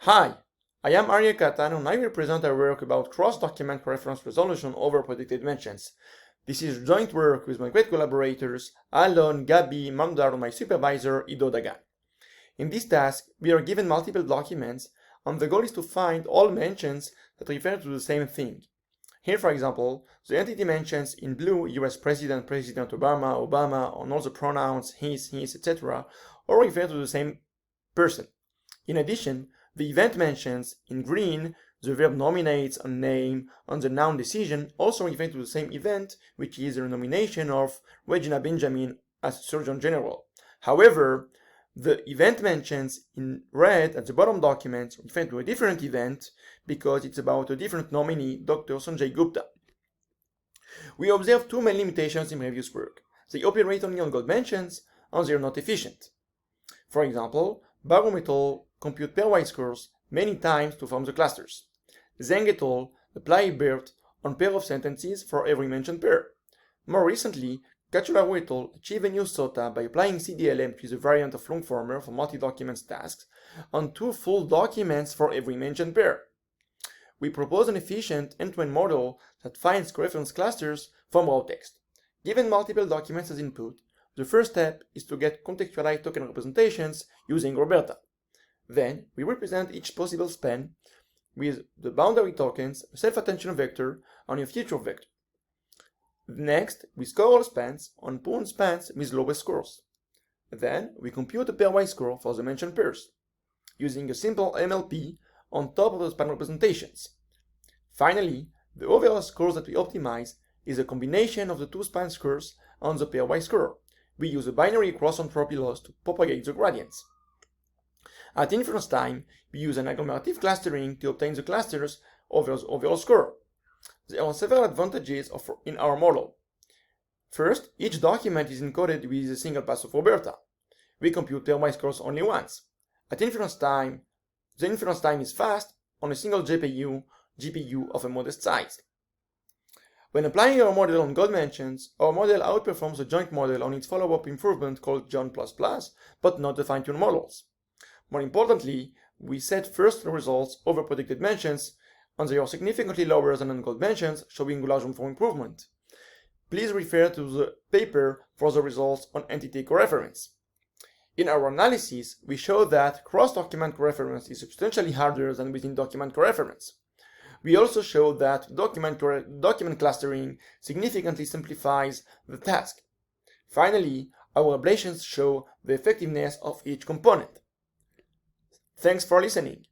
Hi, I am Arya Katan and I will present our work about cross-document reference resolution over predicted mentions. This is joint work with my great collaborators Alon, Gabi, Mamdar and my supervisor Ido Dagan. In this task, we are given multiple documents and the goal is to find all mentions that refer to the same thing. Here, for example, the entity mentions in blue US President, President Obama, Obama, and all the pronouns his, etc. all refer to the same person. In addition, the event mentions in green, the verb nominates and name, and the noun decision also refer to the same event, which is the nomination of Regina Benjamin as Surgeon General. However, the event mentions in red at the bottom document refer to a different event because it's about a different nominee, Dr. Sanjay Gupta. We observe two main limitations in previous work. They operate only on gold mentions and they are not efficient. For example, Barum et al. Compute pairwise scores many times to form the clusters. Zhang et al. Apply BERT on pair of sentences for every mentioned pair. More recently, Cacciolaro et al. Achieve a new SOTA by applying CDLM, which is a variant of Longformer for multi-documents tasks, on two full documents for every mentioned pair. We propose an efficient end-to-end model that finds coreference clusters from raw text. Given multiple documents as input, the first step is to get contextualized token representations using Roberta. Then, we represent each possible span with the boundary tokens, a self-attention vector, and a future vector. Next, we score all spans on pooled spans with lowest scores. Then, we compute a pairwise score for the mentioned pairs, using a simple MLP on top of the span representations. Finally, the overall scores that we optimize is a combination of the two span scores on the pairwise score. We use a binary cross-entropy loss to propagate the gradients. At inference time, we use an agglomerative clustering to obtain the clusters over the overall score. There are several advantages in our model. First, each document is encoded with a single pass of Roberta. We compute pairwise scores only once. At inference time, the inference time is fast on a single GPU of a modest size. When applying our model on gold mentions, our model outperforms the joint model on its follow-up improvement called John++, but not the fine-tuned models. More importantly, we set first results over predicted mentions, and they are significantly lower than on gold mentions, showing large room for improvement. Please refer to the paper for the results on entity coreference. In our analysis, we show that cross-document coreference is substantially harder than within-document coreference. We also show that document clustering significantly simplifies the task. Finally, our ablations show the effectiveness of each component. Thanks for listening.